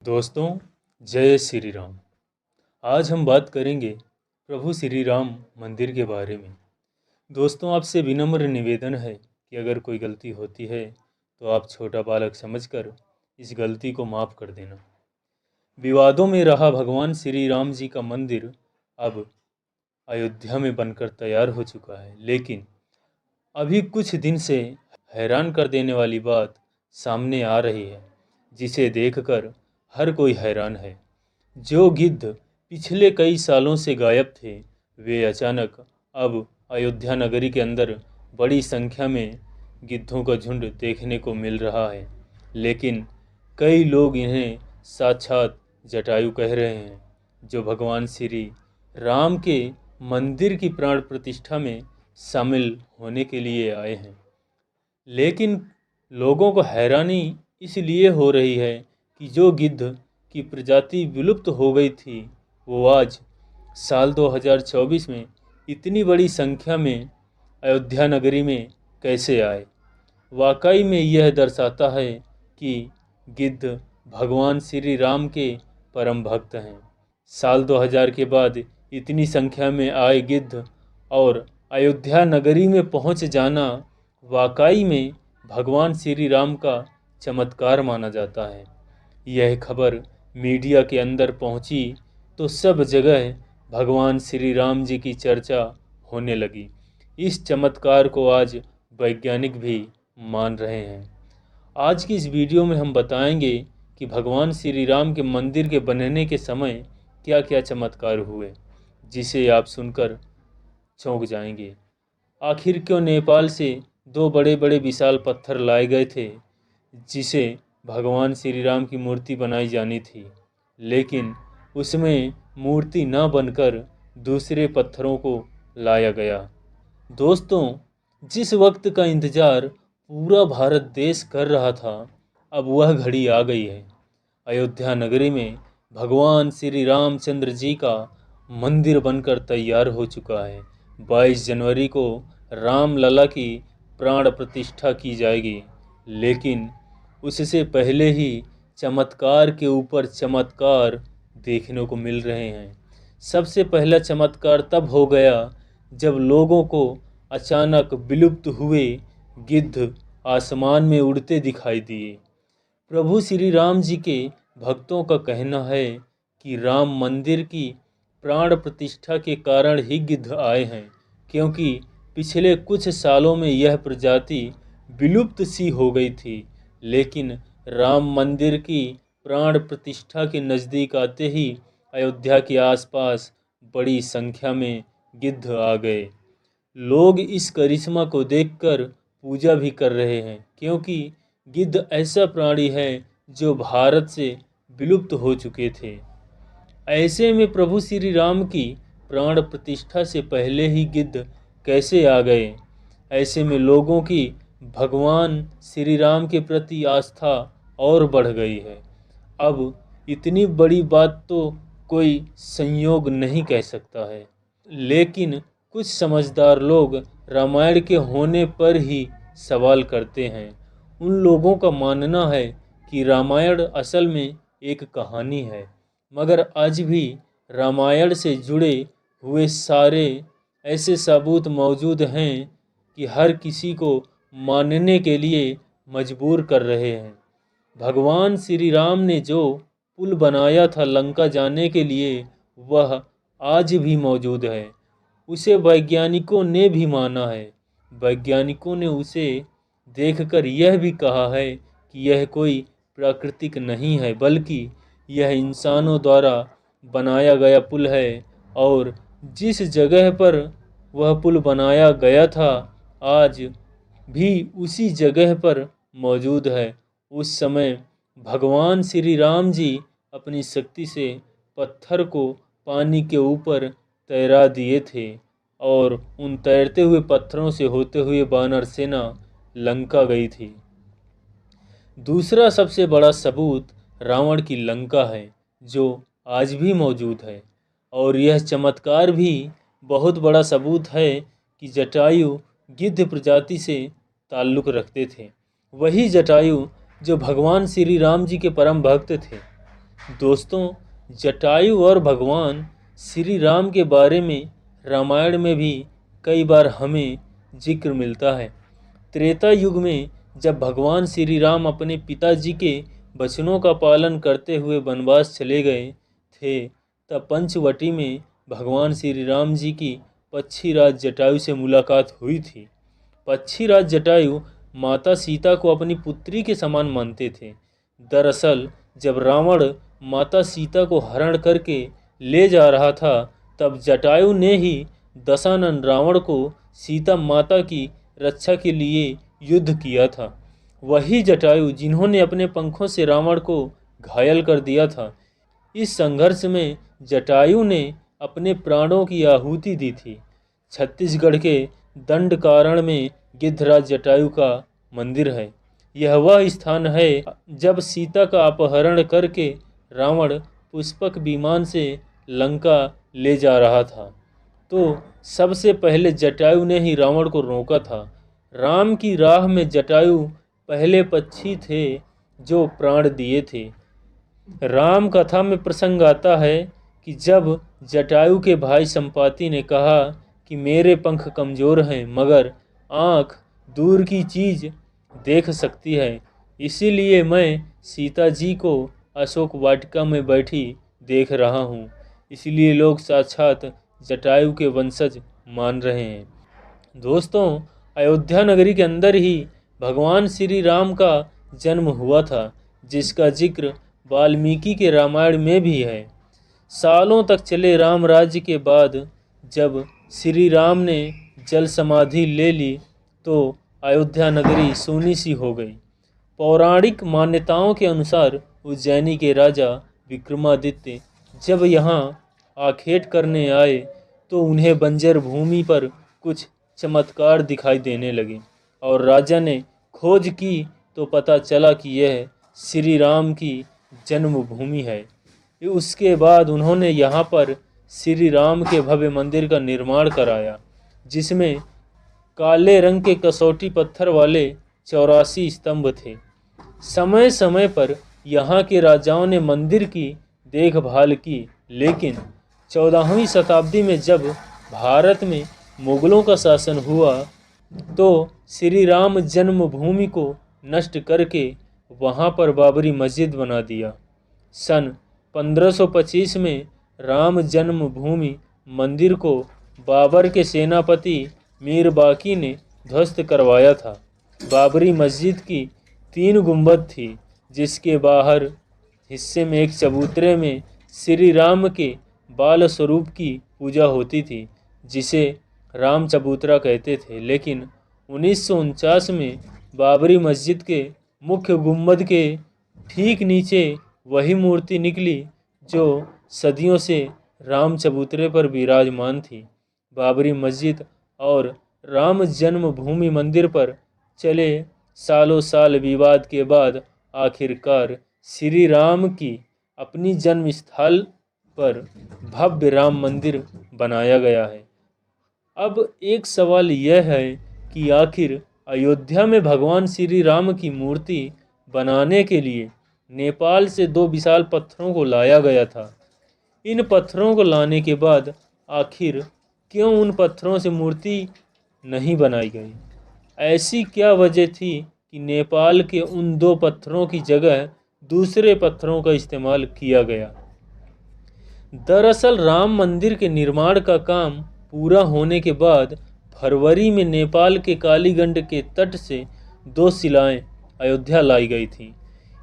दोस्तों, जय श्री राम। आज हम बात करेंगे प्रभु श्री राम मंदिर के बारे में। दोस्तों, आपसे विनम्र निवेदन है कि अगर कोई गलती होती है तो आप छोटा बालक समझकर इस गलती को माफ़ कर देना। विवादों में रहा भगवान श्री राम जी का मंदिर अब अयोध्या में बनकर तैयार हो चुका है, लेकिन अभी कुछ दिन से हैरान कर देने वाली बात सामने आ रही है, जिसे देखकर हर कोई हैरान है। जो गिद्ध पिछले कई सालों से गायब थे, वे अचानक अब अयोध्या नगरी के अंदर बड़ी संख्या में गिद्धों का झुंड देखने को मिल रहा है। लेकिन कई लोग इन्हें साक्षात जटायु कह रहे हैं, जो भगवान श्री राम के मंदिर की प्राण प्रतिष्ठा में शामिल होने के लिए आए हैं। लेकिन लोगों को हैरानी इसलिए हो रही है कि जो गिद्ध की प्रजाति विलुप्त हो गई थी, वो आज साल 2024 में इतनी बड़ी संख्या में अयोध्या नगरी में कैसे आए। वाकई में यह दर्शाता है कि गिद्ध भगवान श्री राम के परम भक्त हैं। साल 2000 के बाद इतनी संख्या में आए गिद्ध और अयोध्या नगरी में पहुंच जाना वाकई में भगवान श्री राम का चमत्कार माना जाता है। यह खबर मीडिया के अंदर पहुंची तो सब जगह भगवान श्री राम जी की चर्चा होने लगी। इस चमत्कार को आज वैज्ञानिक भी मान रहे हैं। आज की इस वीडियो में हम बताएंगे कि भगवान श्री राम के मंदिर के बनने के समय क्या क्या चमत्कार हुए, जिसे आप सुनकर चौंक जाएंगे। आखिर क्यों नेपाल से दो बड़े बड़े विशाल पत्थर लाए गए थे, जिसे भगवान श्री राम की मूर्ति बनाई जानी थी, लेकिन उसमें मूर्ति न बनकर दूसरे पत्थरों को लाया गया। दोस्तों, जिस वक्त का इंतज़ार पूरा भारत देश कर रहा था, अब वह घड़ी आ गई है। अयोध्या नगरी में भगवान श्री रामचंद्र जी का मंदिर बनकर तैयार हो चुका है। 22 जनवरी को रामलला की प्राण प्रतिष्ठा की जाएगी, लेकिन उससे पहले ही चमत्कार के ऊपर चमत्कार देखने को मिल रहे हैं। सबसे पहला चमत्कार तब हो गया जब लोगों को अचानक विलुप्त हुए गिद्ध आसमान में उड़ते दिखाई दिए। प्रभु श्री राम जी के भक्तों का कहना है कि राम मंदिर की प्राण प्रतिष्ठा के कारण ही गिद्ध आए हैं, क्योंकि पिछले कुछ सालों में यह प्रजाति विलुप्त सी हो गई थी। लेकिन राम मंदिर की प्राण प्रतिष्ठा के नज़दीक आते ही अयोध्या के आसपास बड़ी संख्या में गिद्ध आ गए। लोग इस करिश्मा को देखकर पूजा भी कर रहे हैं, क्योंकि गिद्ध ऐसा प्राणी है जो भारत से विलुप्त हो चुके थे। ऐसे में प्रभु श्री राम की प्राण प्रतिष्ठा से पहले ही गिद्ध कैसे आ गए। ऐसे में लोगों की भगवान श्री राम के प्रति आस्था और बढ़ गई है। अब इतनी बड़ी बात तो कोई संयोग नहीं कह सकता है, लेकिन कुछ समझदार लोग रामायण के होने पर ही सवाल करते हैं। उन लोगों का मानना है कि रामायण असल में एक कहानी है, मगर आज भी रामायण से जुड़े हुए सारे ऐसे सबूत मौजूद हैं कि हर किसी को मानने के लिए मजबूर कर रहे हैं। भगवान श्री राम ने जो पुल बनाया था लंका जाने के लिए, वह आज भी मौजूद है। उसे वैज्ञानिकों ने भी माना है। वैज्ञानिकों ने उसे देखकर यह भी कहा है कि यह कोई प्राकृतिक नहीं है, बल्कि यह इंसानों द्वारा बनाया गया पुल है। और जिस जगह पर वह पुल बनाया गया था, आज भी उसी जगह पर मौजूद है। उस समय भगवान श्री राम जी अपनी शक्ति से पत्थर को पानी के ऊपर तैरा दिए थे, और उन तैरते हुए पत्थरों से होते हुए वानर सेना लंका गई थी। दूसरा सबसे बड़ा सबूत रावण की लंका है, जो आज भी मौजूद है। और यह चमत्कार भी बहुत बड़ा सबूत है कि जटायु गिद्ध प्रजाति से ताल्लुक़ रखते थे। वही जटायु जो भगवान श्री राम जी के परम भक्त थे। दोस्तों, जटायु और भगवान श्री राम के बारे में रामायण में भी कई बार हमें जिक्र मिलता है। त्रेता युग में जब भगवान श्री राम अपने पिताजी के वचनों का पालन करते हुए वनवास चले गए थे, तब पंचवटी में भगवान श्री राम जी की पक्षीराज जटायु से मुलाकात हुई थी। पक्षीराज जटायु माता सीता को अपनी पुत्री के समान मानते थे। दरअसल जब रावण माता सीता को हरण करके ले जा रहा था, तब जटायु ने ही दशानन रावण को सीता माता की रक्षा के लिए युद्ध किया था। वही जटायु जिन्होंने अपने पंखों से रावण को घायल कर दिया था। इस संघर्ष में जटायु ने अपने प्राणों की आहुति दी थी। छत्तीसगढ़ के दंडकारण्य में गिद्धराज जटायु का मंदिर है। यह वह स्थान है जब सीता का अपहरण करके रावण पुष्पक विमान से लंका ले जा रहा था, तो सबसे पहले जटायु ने ही रावण को रोका था। राम की राह में जटायु पहले पक्षी थे जो प्राण दिए थे। राम कथा में प्रसंग आता है कि जब जटायु के भाई संपाति ने कहा कि मेरे पंख कमज़ोर हैं मगर आँख दूर की चीज़ देख सकती है, इसीलिए मैं सीता जी को अशोक वाटिका में बैठी देख रहा हूँ। इसलिए लोग साक्षात जटायु के वंशज मान रहे हैं। दोस्तों, अयोध्या नगरी के अंदर ही भगवान श्री राम का जन्म हुआ था, जिसका जिक्र वाल्मीकि के रामायण में भी है। सालों तक चले राम राज्य के बाद जब श्री राम ने जल समाधि ले ली तो अयोध्या नगरी सूनी सी हो गई। पौराणिक मान्यताओं के अनुसार उज्जैनी के राजा विक्रमादित्य जब यहाँ आखेट करने आए तो उन्हें बंजर भूमि पर कुछ चमत्कार दिखाई देने लगे और राजा ने खोज की तो पता चला कि यह श्री राम की जन्मभूमि है। उसके बाद उन्होंने यहाँ पर श्री राम के भव्य मंदिर का निर्माण कराया, जिसमें काले रंग के कसौटी पत्थर वाले 84 स्तंभ थे। समय समय पर यहाँ के राजाओं ने मंदिर की देखभाल की, लेकिन 14वीं शताब्दी में जब भारत में मुगलों का शासन हुआ तो श्री राम जन्मभूमि को नष्ट करके वहाँ पर बाबरी मस्जिद बना दिया। सन 1525 में राम जन्मभूमि मंदिर को बाबर के सेनापति मीर बाकी ने ध्वस्त करवाया था। बाबरी मस्जिद की 3 गुंबद थी, जिसके बाहर हिस्से में एक चबूतरे में श्री राम के बाल स्वरूप की पूजा होती थी, जिसे राम चबूतरा कहते थे। लेकिन 1949 में बाबरी मस्जिद के मुख्य गुंबद के ठीक नीचे वही मूर्ति निकली जो सदियों से राम चबूतरे पर विराजमान थी। बाबरी मस्जिद और राम जन्मभूमि मंदिर पर चले सालों साल विवाद के बाद आखिरकार श्री राम की अपनी जन्म स्थल पर भव्य राम मंदिर बनाया गया है। अब एक सवाल यह है कि आखिर अयोध्या में भगवान श्री राम की मूर्ति बनाने के लिए नेपाल से 2 विशाल पत्थरों को लाया गया था। इन पत्थरों को लाने के बाद आखिर क्यों उन पत्थरों से मूर्ति नहीं बनाई गई? ऐसी क्या वजह थी कि नेपाल के उन 2 पत्थरों की जगह दूसरे पत्थरों का इस्तेमाल किया गया? दरअसल राम मंदिर के निर्माण का काम पूरा होने के बाद फरवरी में नेपाल के कालीगंड के तट से 2 शिलाएं अयोध्या लाई गई थीं।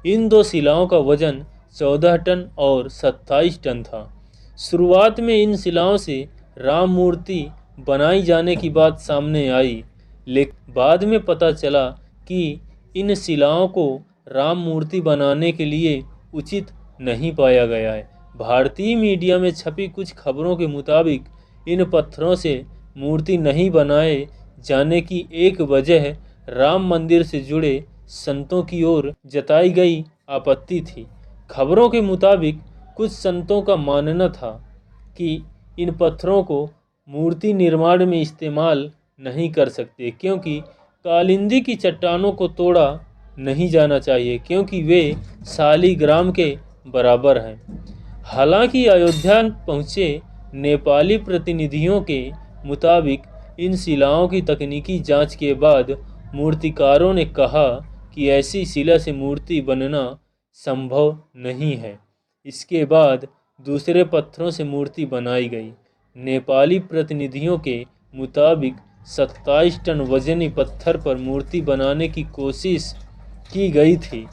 इन 2 शिलाओं का वजन 14 टन और 27 टन था। शुरुआत में इन शिलाओं से राम मूर्ति बनाई जाने की बात सामने आई, लेकिन बाद में पता चला कि इन शिलाओं को राम मूर्ति बनाने के लिए उचित नहीं पाया गया है। भारतीय मीडिया में छपी कुछ खबरों के मुताबिक इन पत्थरों से मूर्ति नहीं बनाए जाने की एक वजह राम मंदिर से जुड़े संतों की ओर जताई गई आपत्ति थी। खबरों के मुताबिक कुछ संतों का मानना था कि इन पत्थरों को मूर्ति निर्माण में इस्तेमाल नहीं कर सकते, क्योंकि कालिंदी की चट्टानों को तोड़ा नहीं जाना चाहिए, क्योंकि वे शालिग्राम के बराबर है। हालांकि अयोध्या पहुँचे नेपाली प्रतिनिधियों के मुताबिक इन शिलाओं की तकनीकी जांच के बाद मूर्तिकारों ने कहा कि ऐसी शिला से मूर्ति बनना संभव नहीं है। इसके बाद दूसरे पत्थरों से मूर्ति बनाई गई। नेपाली प्रतिनिधियों के मुताबिक 27 टन वजनी पत्थर पर मूर्ति बनाने की कोशिश की गई थी,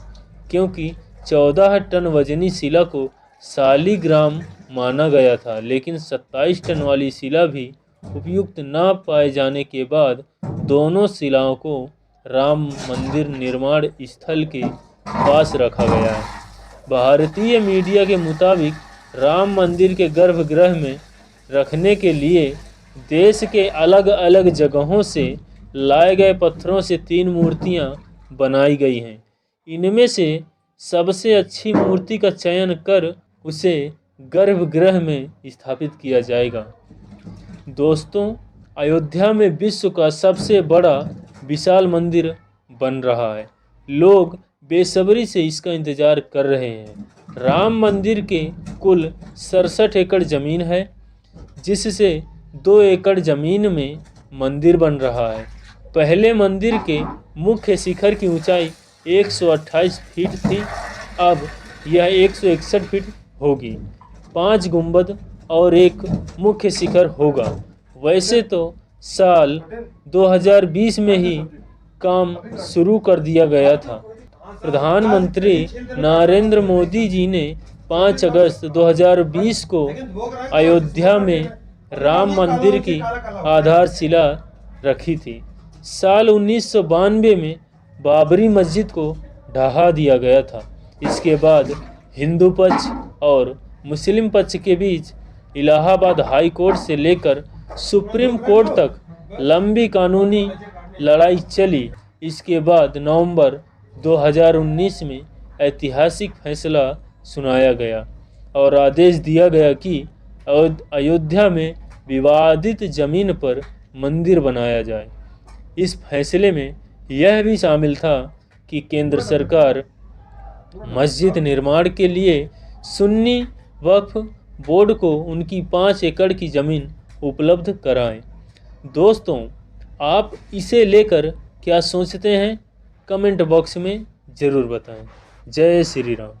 क्योंकि 14 टन वजनी शिला को शालिग्राम माना गया था, लेकिन 27 टन वाली शिला भी उपयुक्त न पाए जाने के बाद दोनों शिलाओं को राम मंदिर निर्माण स्थल के पास रखा गया है। भारतीय मीडिया के मुताबिक राम मंदिर के गर्भगृह में रखने के लिए देश के अलग अलग जगहों से लाए गए पत्थरों से 3 मूर्तियां बनाई गई हैं। इनमें से सबसे अच्छी मूर्ति का चयन कर उसे गर्भगृह में स्थापित किया जाएगा। दोस्तों, अयोध्या में विश्व का सबसे बड़ा विशाल मंदिर बन रहा है। लोग बेसब्री से इसका इंतजार कर रहे हैं। राम मंदिर के कुल 67 एकड़ ज़मीन है, जिससे 2 एकड़ ज़मीन में मंदिर बन रहा है। पहले मंदिर के मुख्य शिखर की ऊंचाई 128 फीट थी, अब यह 161 फीट होगी। 5 गुंबद और एक मुख्य शिखर होगा। वैसे तो साल 2020 में ही काम शुरू कर दिया गया था। प्रधानमंत्री नरेंद्र मोदी जी ने 5 अगस्त 2020 को अयोध्या में राम मंदिर की आधारशिला रखी थी। साल 1992 में बाबरी मस्जिद को ढहा दिया गया था। इसके बाद हिंदू पक्ष और मुस्लिम पक्ष के बीच इलाहाबाद हाई कोर्ट से लेकर सुप्रीम कोर्ट तक लंबी कानूनी लड़ाई चली। इसके बाद नवंबर 2019 में ऐतिहासिक फैसला सुनाया गया और आदेश दिया गया कि अयोध्या में विवादित जमीन पर मंदिर बनाया जाए। इस फैसले में यह भी शामिल था कि केंद्र सरकार मस्जिद निर्माण के लिए सुन्नी वक्फ बोर्ड को उनकी 5 एकड़ की ज़मीन उपलब्ध कराएं। दोस्तों, आप इसे लेकर क्या सोचते हैं? कमेंट बॉक्स में ज़रूर बताएं। जय श्री राम।